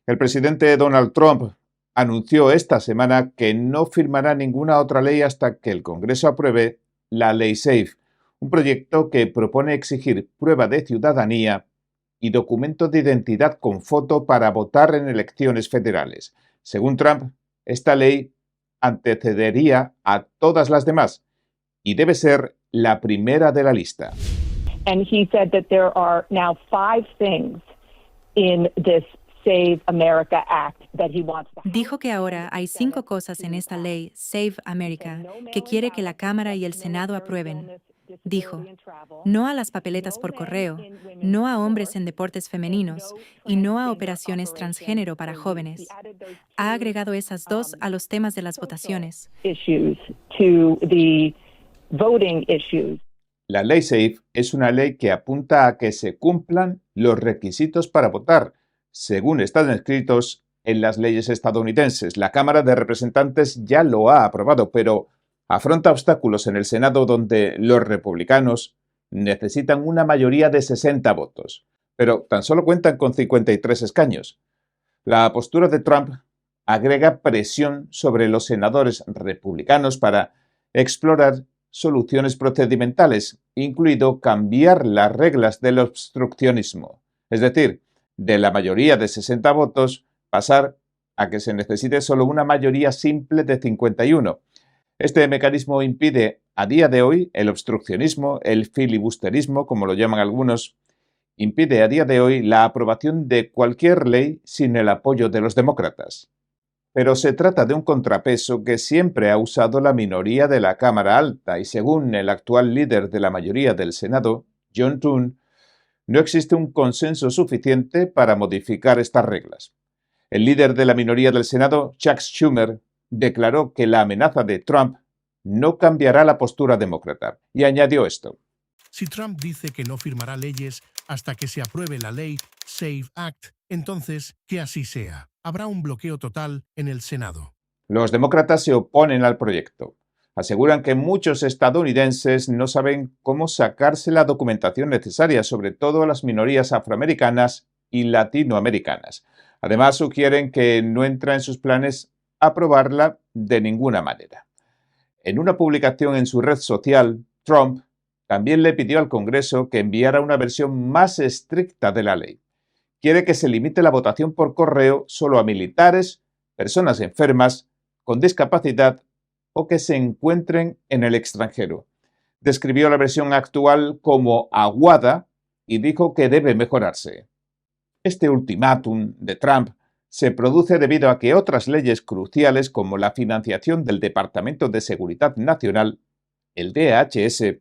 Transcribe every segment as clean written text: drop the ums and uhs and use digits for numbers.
El presidente Donald Trump anunció esta semana que no firmará ninguna otra ley hasta que el Congreso apruebe la Ley SAFE, un proyecto que propone exigir prueba de ciudadanía y documento de identidad con foto para votar en elecciones federales. Según Trump, esta ley antecedería a todas las demás y debe ser la primera de la lista. And he said that there are now 5 things in this Save America Act that he wants to have. Dijo que ahora hay 5 cosas en esta ley Save America que quiere que la Cámara y el Senado aprueben. Dijo, no a las papeletas por correo, no a hombres en deportes femeninos y no a operaciones transgénero para jóvenes. Ha agregado esas 2 a los temas de las votaciones. Issues to the voting issues. La ley SAFE es una ley que apunta a que se cumplan los requisitos para votar, según están escritos en las leyes estadounidenses. La Cámara de Representantes ya lo ha aprobado, pero afronta obstáculos en el Senado donde los republicanos necesitan una mayoría de 60 votos, pero tan solo cuentan con 53 escaños. La postura de Trump agrega presión sobre los senadores republicanos para explorar soluciones procedimentales, incluido cambiar las reglas del obstruccionismo, es decir, de la mayoría de 60 votos pasar a que se necesite solo una mayoría simple de 51. Este mecanismo impide a día de hoy el obstruccionismo, el filibusterismo, como lo llaman algunos, impide a día de hoy la aprobación de cualquier ley sin el apoyo de los demócratas. Pero se trata de un contrapeso que siempre ha usado la minoría de la Cámara Alta y según el actual líder de la mayoría del Senado, John Thune, no existe un consenso suficiente para modificar estas reglas. El líder de la minoría del Senado, Chuck Schumer, declaró que la amenaza de Trump no cambiará la postura demócrata y añadió esto. Si Trump dice que no firmará leyes hasta que se apruebe la ley SAFE Act, entonces que así sea. Habrá un bloqueo total en el Senado. Los demócratas se oponen al proyecto. Aseguran que muchos estadounidenses no saben cómo sacarse la documentación necesaria, sobre todo las minorías afroamericanas y latinoamericanas. Además, sugieren que no entra en sus planes aprobarla de ninguna manera. En una publicación en su red social, Trump también le pidió al Congreso que enviara una versión más estricta de la ley. Quiere que se limite la votación por correo solo a militares, personas enfermas, con discapacidad o que se encuentren en el extranjero. Describió la versión actual como aguada y dijo que debe mejorarse. Este ultimátum de Trump se produce debido a que otras leyes cruciales como la financiación del Departamento de Seguridad Nacional, el DHS,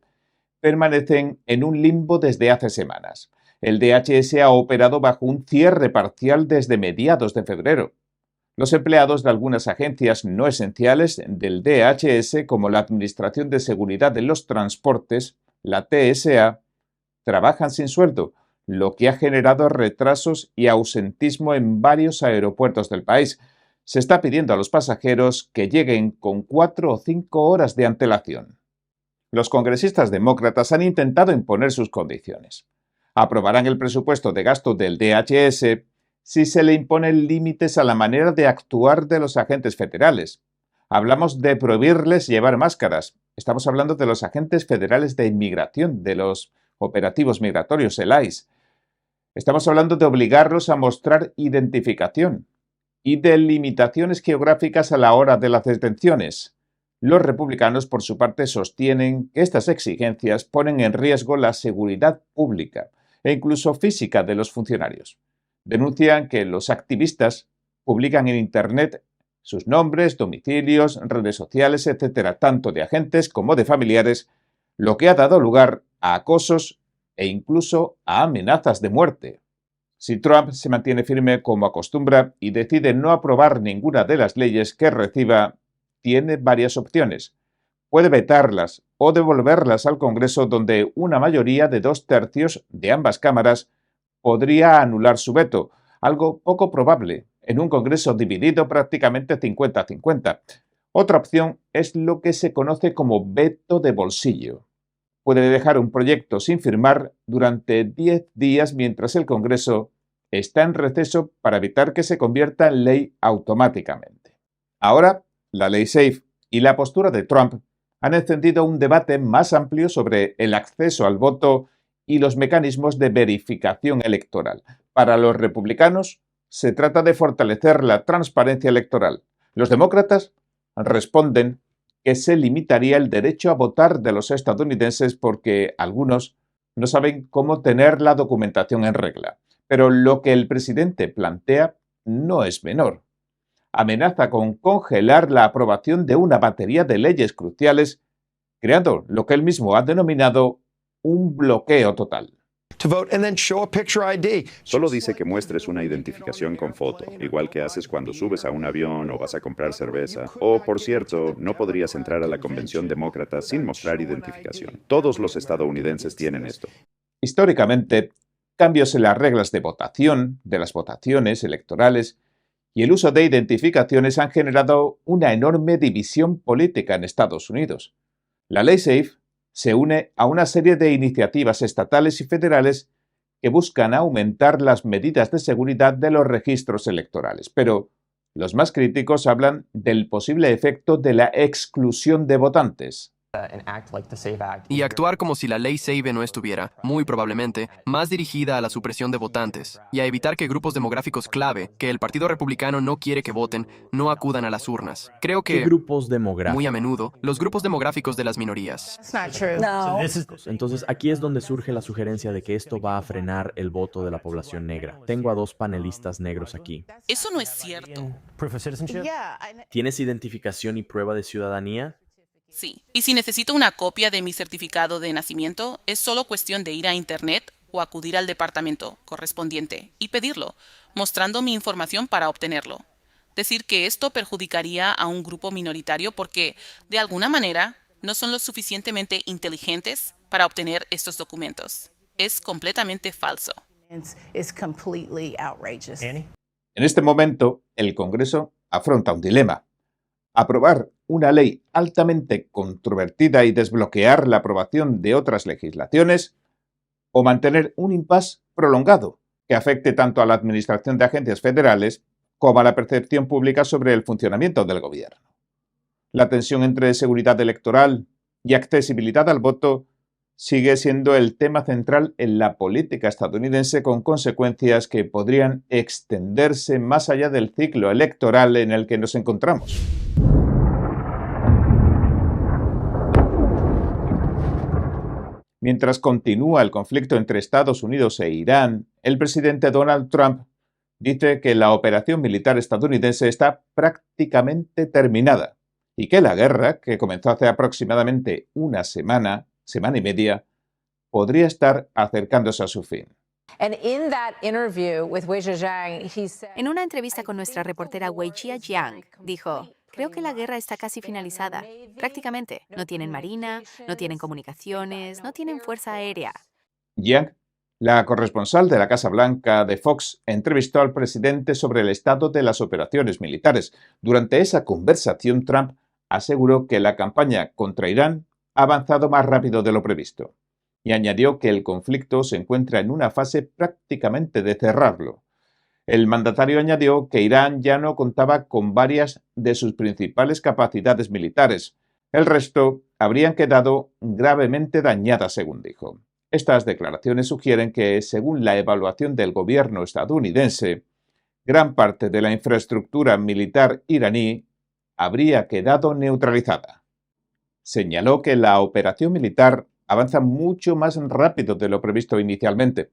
permanecen en un limbo desde hace semanas. El DHS ha operado bajo un cierre parcial desde mediados de febrero. Los empleados de algunas agencias no esenciales del DHS, como la Administración de Seguridad de los Transportes, la TSA, trabajan sin sueldo, lo que ha generado retrasos y ausentismo en varios aeropuertos del país. Se está pidiendo a los pasajeros que lleguen con 4 o 5 horas de antelación. Los congresistas demócratas han intentado imponer sus condiciones. Aprobarán el presupuesto de gasto del DHS si se le imponen límites a la manera de actuar de los agentes federales. Hablamos de prohibirles llevar máscaras. Estamos hablando de los agentes federales de inmigración, de los operativos migratorios, el ICE. Estamos hablando de obligarlos a mostrar identificación y de limitaciones geográficas a la hora de las detenciones. Los republicanos, por su parte, sostienen que estas exigencias ponen en riesgo la seguridad pública e incluso física de los funcionarios. Denuncian que los activistas publican en Internet sus nombres, domicilios, redes sociales, etc., tanto de agentes como de familiares, lo que ha dado lugar a acosos e incluso a amenazas de muerte. Si Trump se mantiene firme como acostumbra y decide no aprobar ninguna de las leyes que reciba, tiene varias opciones. Puede vetarlas o devolverlas al Congreso, donde una mayoría de 2/3 de ambas cámaras podría anular su veto, algo poco probable en un Congreso dividido prácticamente 50-50. Otra opción es lo que se conoce como veto de bolsillo. Puede dejar un proyecto sin firmar durante 10 días mientras el Congreso está en receso para evitar que se convierta en ley automáticamente. Ahora, la ley SAFE y la postura de Trump han encendido un debate más amplio sobre el acceso al voto y los mecanismos de verificación electoral. Para los republicanos, se trata de fortalecer la transparencia electoral. Los demócratas responden que se limitaría el derecho a votar de los estadounidenses porque algunos no saben cómo tener la documentación en regla. Pero lo que el presidente plantea no es menor. Amenaza con congelar la aprobación de una batería de leyes cruciales, creando lo que él mismo ha denominado un bloqueo total. Solo dice que muestres una identificación con foto, igual que haces cuando subes a un avión o vas a comprar cerveza. O, por cierto, no podrías entrar a la convención demócrata sin mostrar identificación. Todos los estadounidenses tienen esto. Históricamente, cambios en las reglas de votación, de las votaciones electorales y el uso de identificaciones han generado una enorme división política en Estados Unidos. La ley SAFE se une a una serie de iniciativas estatales y federales que buscan aumentar las medidas de seguridad de los registros electorales, pero los más críticos hablan del posible efecto de la exclusión de votantes. Y actuar como si la ley SAFE no estuviera, muy probablemente, más dirigida a la supresión de votantes y a evitar que grupos demográficos clave, que el Partido Republicano no quiere que voten, no acudan a las urnas. Creo que, ¿Qué grupos demográficos? muy a menudo, los grupos demográficos de las minorías. Entonces, aquí es donde surge la sugerencia de que esto va a frenar el voto de la población negra. Tengo a dos panelistas negros aquí. Eso no es cierto. ¿Tienes identificación y prueba de ciudadanía? Sí. Y si necesito una copia de mi certificado de nacimiento, es solo cuestión de ir a Internet o acudir al departamento correspondiente y pedirlo, mostrando mi información para obtenerlo. Decir que esto perjudicaría a un grupo minoritario porque, de alguna manera, no son lo suficientemente inteligentes para obtener estos documentos. Es completamente falso. En este momento, el Congreso afronta un dilema. Aprobar una ley altamente controvertida y desbloquear la aprobación de otras legislaciones, o mantener un impasse prolongado que afecte tanto a la administración de agencias federales como a la percepción pública sobre el funcionamiento del gobierno. La tensión entre seguridad electoral y accesibilidad al voto sigue siendo el tema central en la política estadounidense, con consecuencias que podrían extenderse más allá del ciclo electoral en el que nos encontramos. Mientras continúa el conflicto entre Estados Unidos e Irán, el presidente Donald Trump dice que la operación militar estadounidense está prácticamente terminada y que la guerra, que comenzó hace aproximadamente una semana y media, podría estar acercándose a su fin. En una entrevista con nuestra reportera Weijia Jiang, dijo: creo que la guerra está casi finalizada. Prácticamente. No tienen marina, no tienen comunicaciones, no tienen fuerza aérea. Jiang, la corresponsal de la Casa Blanca de Fox, entrevistó al presidente sobre el estado de las operaciones militares. Durante esa conversación, Trump aseguró que la campaña contra Irán ha avanzado más rápido de lo previsto y añadió que el conflicto se encuentra en una fase prácticamente de cerrarlo. El mandatario añadió que Irán ya no contaba con varias de sus principales capacidades militares. El resto habrían quedado gravemente dañadas, según dijo. Estas declaraciones sugieren que, según la evaluación del gobierno estadounidense, gran parte de la infraestructura militar iraní habría quedado neutralizada. Señaló que la operación militar avanza mucho más rápido de lo previsto inicialmente.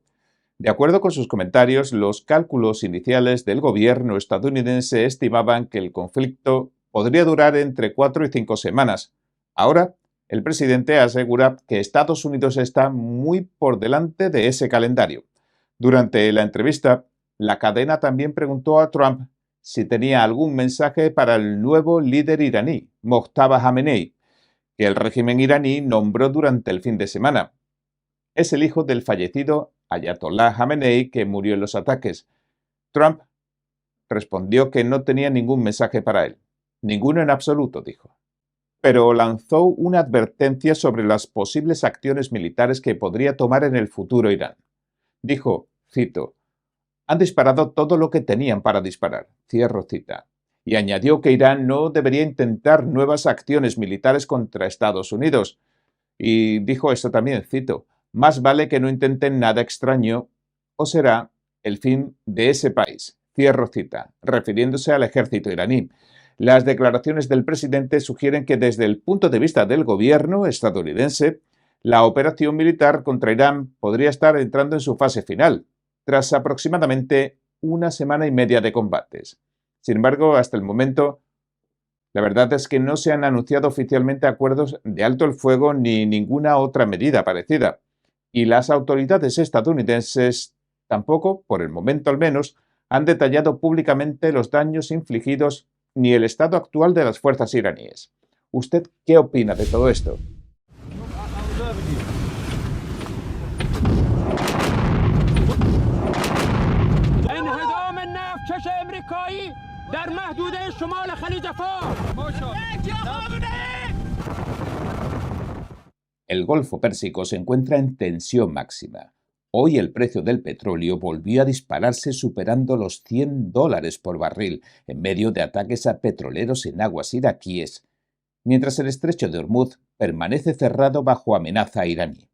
De acuerdo con sus comentarios, los cálculos iniciales del gobierno estadounidense estimaban que el conflicto podría durar entre 4 y 5 semanas. Ahora, el presidente asegura que Estados Unidos está muy por delante de ese calendario. Durante la entrevista, la cadena también preguntó a Trump si tenía algún mensaje para el nuevo líder iraní, Mojtaba Khamenei, que el régimen iraní nombró durante el fin de semana. Es el hijo del fallecido Ayatollah Khamenei, que murió en los ataques. Trump respondió que no tenía ningún mensaje para él. Ninguno en absoluto, dijo. Pero lanzó una advertencia sobre las posibles acciones militares que podría tomar en el futuro Irán. Dijo, cito, han disparado todo lo que tenían para disparar. Cierro cita. Y añadió que Irán no debería intentar nuevas acciones militares contra Estados Unidos. Y dijo esto también, cito, más vale que no intenten nada extraño o será el fin de ese país. Cierro cita, refiriéndose al ejército iraní. Las declaraciones del presidente sugieren que desde el punto de vista del gobierno estadounidense, la operación militar contra Irán podría estar entrando en su fase final, tras aproximadamente una semana y media de combates. Sin embargo, hasta el momento, la verdad es que no se han anunciado oficialmente acuerdos de alto el fuego ni ninguna otra medida parecida. Y las autoridades estadounidenses tampoco, por el momento al menos, han detallado públicamente los daños infligidos ni el estado actual de las fuerzas iraníes. ¿Usted qué opina de todo esto? El Golfo Pérsico se encuentra en tensión máxima. Hoy el precio del petróleo volvió a dispararse superando los $100 por barril en medio de ataques a petroleros en aguas iraquíes, mientras el estrecho de Hormuz permanece cerrado bajo amenaza iraní.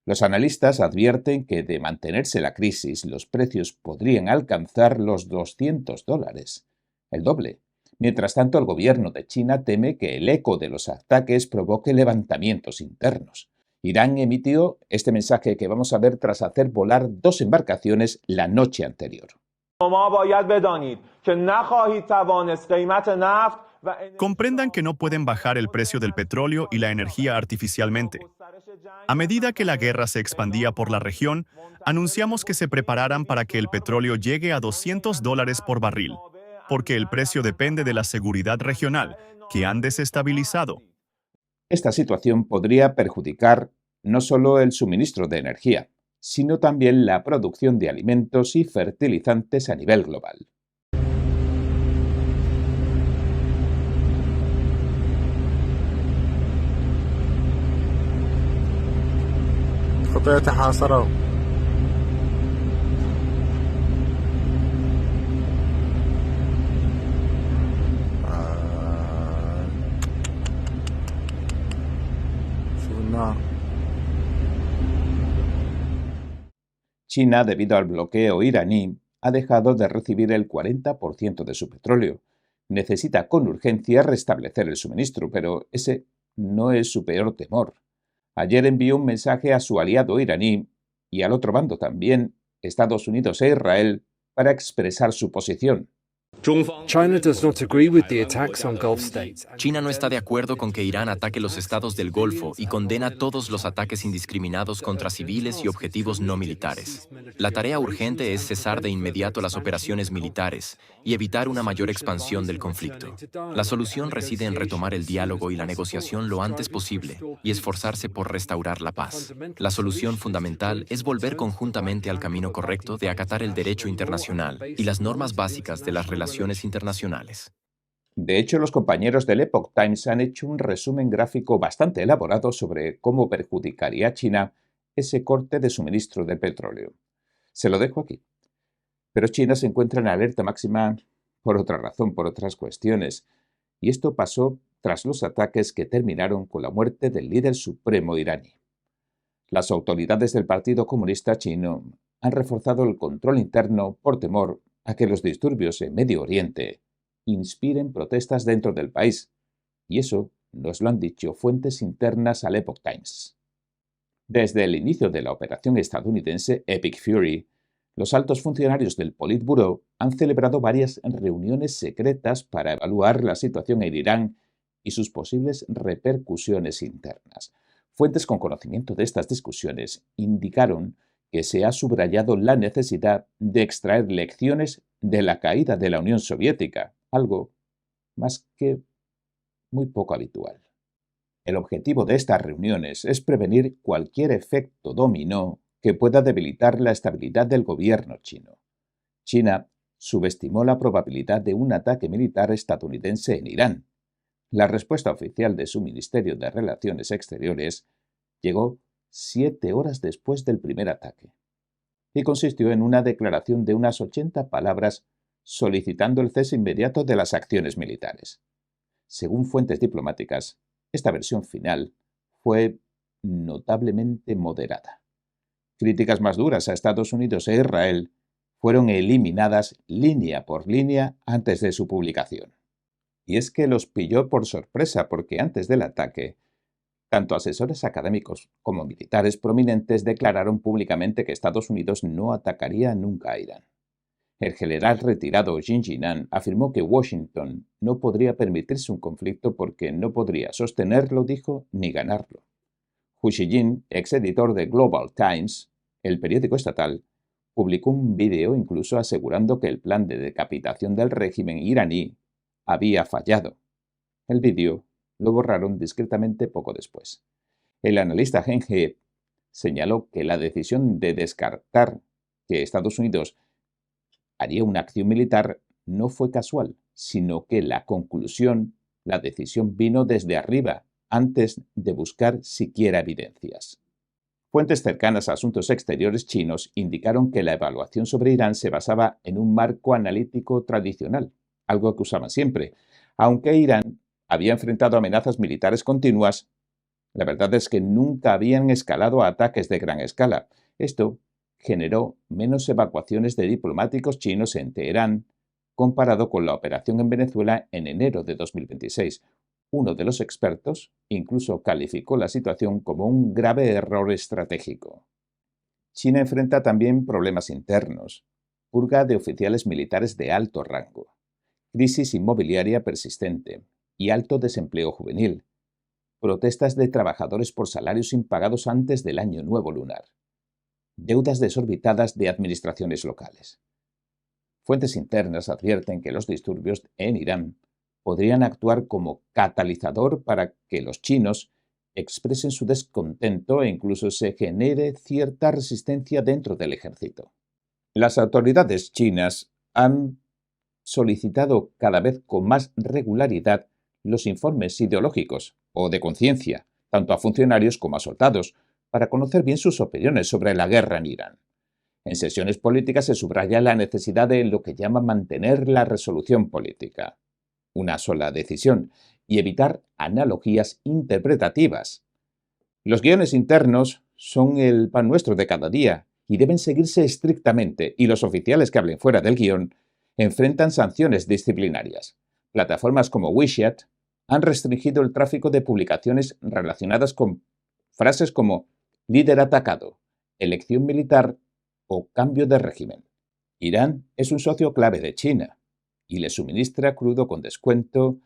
Los analistas advierten que de mantenerse la crisis, los precios podrían alcanzar los $200, el doble. Mientras tanto, el gobierno de China teme que el eco de los ataques provoque levantamientos internos. Irán emitió este mensaje que vamos a ver tras hacer volar 2 embarcaciones la noche anterior. Comprendan que no pueden bajar el precio del petróleo y la energía artificialmente. A medida que la guerra se expandía por la región, anunciamos que se prepararan para que el petróleo llegue a $200 por barril, porque el precio depende de la seguridad regional, que han desestabilizado. Esta situación podría perjudicar no solo el suministro de energía, sino también la producción de alimentos y fertilizantes a nivel global. China, debido al bloqueo iraní, ha dejado de recibir el 40% de su petróleo. Necesita con urgencia restablecer el suministro, pero ese no es su peor temor. Ayer envió un mensaje a su aliado iraní y al otro bando también, Estados Unidos e Israel, para expresar su posición. China no está de acuerdo con que Irán ataque los estados del Golfo y condena todos los ataques indiscriminados contra civiles y objetivos no militares. La tarea urgente es cesar de inmediato las operaciones militares y evitar una mayor expansión del conflicto. La solución reside en retomar el diálogo y la negociación lo antes posible y esforzarse por restaurar la paz. La solución fundamental es volver conjuntamente al camino correcto de acatar el derecho internacional y las normas básicas de las relaciones internacionales. De hecho, los compañeros del Epoch Times han hecho un resumen gráfico bastante elaborado sobre cómo perjudicaría a China ese corte de suministro de petróleo. Se lo dejo aquí. Pero China se encuentra en alerta máxima por otra razón, por otras cuestiones. Y esto pasó tras los ataques que terminaron con la muerte del líder supremo iraní. Las autoridades del Partido Comunista Chino han reforzado el control interno por temor a que los disturbios en Medio Oriente inspiren protestas dentro del país. Y eso nos lo han dicho fuentes internas al Epoch Times. Desde el inicio de la operación estadounidense Epic Fury, los altos funcionarios del Politburó han celebrado varias reuniones secretas para evaluar la situación en Irán y sus posibles repercusiones internas. Fuentes con conocimiento de estas discusiones indicaron que se ha subrayado la necesidad de extraer lecciones de la caída de la Unión Soviética, algo más que muy poco habitual. El objetivo de estas reuniones es prevenir cualquier efecto dominó que pueda debilitar la estabilidad del gobierno chino. China subestimó la probabilidad de un ataque militar estadounidense en Irán. La respuesta oficial de su Ministerio de Relaciones Exteriores llegó 7 horas después del primer ataque. y consistió en una declaración de unas 80 palabras solicitando el cese inmediato de las acciones militares. Según fuentes diplomáticas, esta versión final fue notablemente moderada. Críticas más duras a Estados Unidos e Israel fueron eliminadas línea por línea antes de su publicación. Y es que los pilló por sorpresa porque antes del ataque, tanto asesores académicos como militares prominentes declararon públicamente que Estados Unidos no atacaría nunca a Irán. El general retirado Jin Jinan afirmó que Washington no podría permitirse un conflicto porque no podría sostenerlo, dijo, ni ganarlo. Hu Xijin, exeditor de Global Times, el periódico estatal, publicó un vídeo incluso asegurando que el plan de decapitación del régimen iraní había fallado. El vídeo lo borraron discretamente poco después. El analista Hen He señaló que la decisión de descartar que Estados Unidos haría una acción militar no fue casual, sino que la decisión vino desde arriba, antes de buscar siquiera evidencias. Fuentes cercanas a asuntos exteriores chinos indicaron que la evaluación sobre Irán se basaba en un marco analítico tradicional, algo que usaban siempre. Aunque Irán había enfrentado amenazas militares continuas, la verdad es que nunca habían escalado a ataques de gran escala. Esto generó menos evacuaciones de diplomáticos chinos en Teherán comparado con la operación en Venezuela en enero de 2026. Uno de los expertos incluso calificó la situación como un grave error estratégico. China enfrenta también problemas internos, purga de oficiales militares de alto rango, crisis inmobiliaria persistente y alto desempleo juvenil, protestas de trabajadores por salarios impagados antes del Año Nuevo lunar, deudas desorbitadas de administraciones locales. Fuentes internas advierten que los disturbios en Irán podrían actuar como catalizador para que los chinos expresen su descontento e incluso se genere cierta resistencia dentro del ejército. Las autoridades chinas han solicitado cada vez con más regularidad los informes ideológicos o de conciencia, tanto a funcionarios como a soldados, para conocer bien sus opiniones sobre la guerra en Irán. En sesiones políticas se subraya la necesidad de lo que llaman mantener la resolución política, una sola decisión, y evitar analogías interpretativas. Los guiones internos son el pan nuestro de cada día y deben seguirse estrictamente, y los oficiales que hablen fuera del guión enfrentan sanciones disciplinarias. Plataformas como WeChat han restringido el tráfico de publicaciones relacionadas con frases como líder atacado, elección militar o cambio de régimen. Irán es un socio clave de China y le suministra crudo con descuento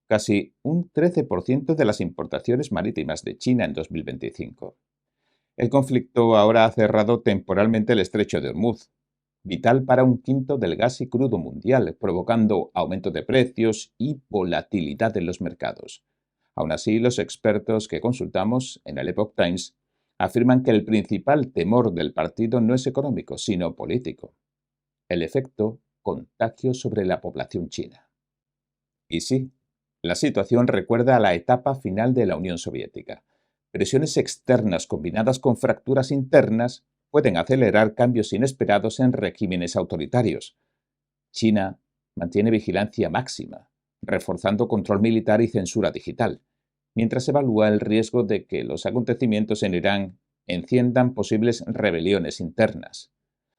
casi un 13% de las importaciones marítimas de China en 2025. El conflicto ahora ha cerrado temporalmente el estrecho de Hormuz, vital para un quinto del gas y crudo mundial, provocando aumento de precios y volatilidad en los mercados. Aún así, los expertos que consultamos en el Epoch Times afirman que el principal temor del partido no es económico, sino político: el efecto contagio sobre la población china. Y sí, la situación recuerda a la etapa final de la Unión Soviética. Presiones externas combinadas con fracturas internas pueden acelerar cambios inesperados en regímenes autoritarios. China mantiene vigilancia máxima, reforzando control militar y censura digital, mientras evalúa el riesgo de que los acontecimientos en Irán enciendan posibles rebeliones internas.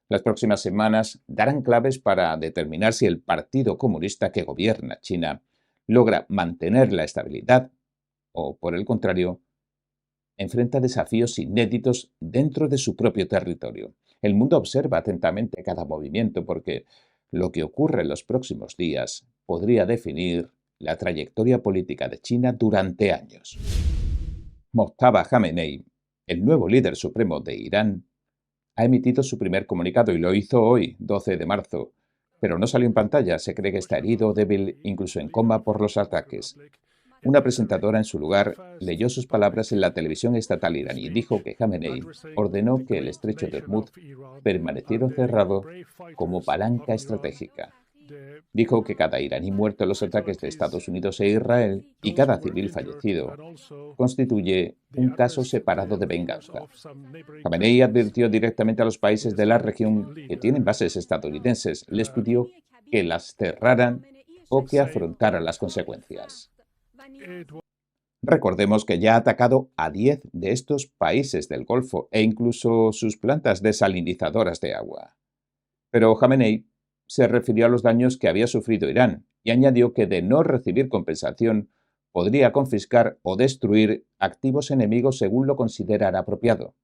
Las próximas semanas darán claves para determinar si el Partido Comunista que gobierna China logra mantener la estabilidad o, por el contrario, enfrenta desafíos inéditos dentro de su propio territorio. El mundo observa atentamente cada movimiento porque lo que ocurre en los próximos días podría definir la trayectoria política de China durante años. Mojtaba Khamenei, el nuevo líder supremo de Irán, ha emitido su primer comunicado y lo hizo hoy, 12 de marzo, pero no salió en pantalla. Se cree que está herido o débil, incluso en coma por los ataques. Una presentadora en su lugar leyó sus palabras en la televisión estatal iraní y dijo que Khamenei ordenó que el estrecho de Hormuz permaneciera cerrado como palanca estratégica. Dijo que cada iraní muerto en los ataques de Estados Unidos e Israel y cada civil fallecido constituye un caso separado de venganza. Jamenei advirtió directamente a los países de la región que tienen bases estadounidenses. Les pidió que las cerraran o que afrontaran las consecuencias. Recordemos que ya ha atacado a 10 de estos países del Golfo e incluso sus plantas desalinizadoras de agua. Pero Jamenei se refirió a los daños que había sufrido Irán y añadió que de no recibir compensación podría confiscar o destruir activos enemigos según lo considerara apropiado.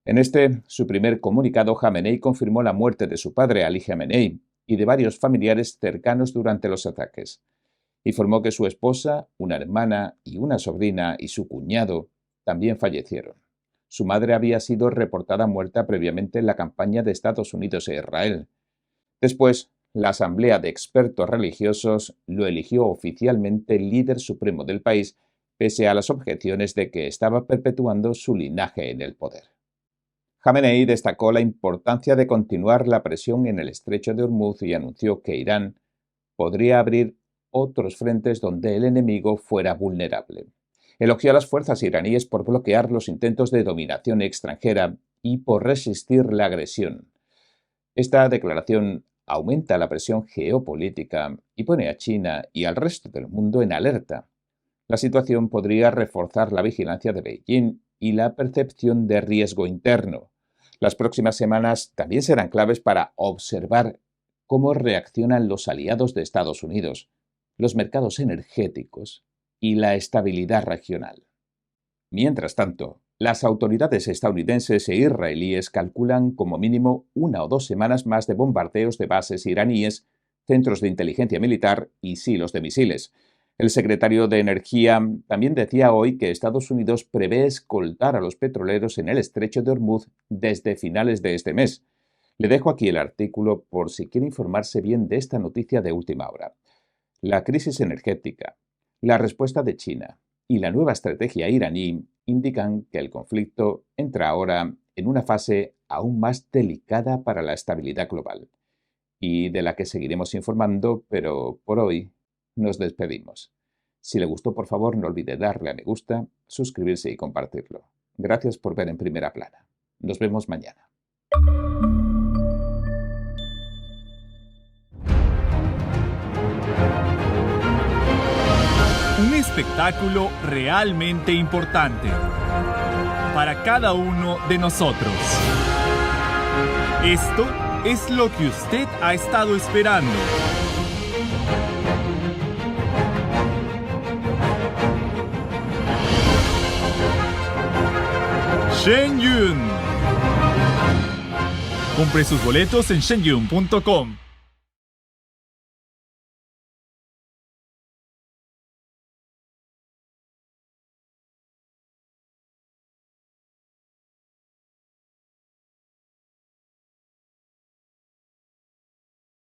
En su primer comunicado, Jamenei confirmó la muerte de su padre, Ali Jamenei, y de varios familiares cercanos durante los ataques. Informó que su esposa, una hermana y una sobrina y su cuñado también fallecieron. Su madre había sido reportada muerta previamente en la campaña de Estados Unidos e Israel. Después, la Asamblea de Expertos Religiosos lo eligió oficialmente líder supremo del país, pese a las objeciones de que estaba perpetuando su linaje en el poder. Jamenei destacó la importancia de continuar la presión en el estrecho de Hormuz y anunció que Irán podría abrir otros frentes donde el enemigo fuera vulnerable. Elogió a las fuerzas iraníes por bloquear los intentos de dominación extranjera y por resistir la agresión. Esta declaración aumenta la presión geopolítica y pone a China y al resto del mundo en alerta. La situación podría reforzar la vigilancia de Beijing y la percepción de riesgo interno. Las próximas semanas también serán claves para observar cómo reaccionan los aliados de Estados Unidos, los mercados energéticos y la estabilidad regional. Mientras tanto, las autoridades estadounidenses e israelíes calculan como mínimo 1 o 2 semanas más de bombardeos de bases iraníes, centros de inteligencia militar y silos de misiles. El secretario de Energía también decía hoy que Estados Unidos prevé escoltar a los petroleros en el estrecho de Hormuz desde finales de este mes. Le dejo aquí el artículo por si quiere informarse bien de esta noticia de última hora. La crisis energética, la respuesta de China y la nueva estrategia iraní indican que el conflicto entra ahora en una fase aún más delicada para la estabilidad global y de la que seguiremos informando, pero por hoy nos despedimos. Si le gustó, por favor, no olvide darle a me gusta, suscribirse y compartirlo. Gracias por ver En Primera Plana. Nos vemos mañana. Un espectáculo realmente importante para cada uno de nosotros. Esto es lo que usted ha estado esperando. Shen Yun. Compre sus boletos en shenyun.com.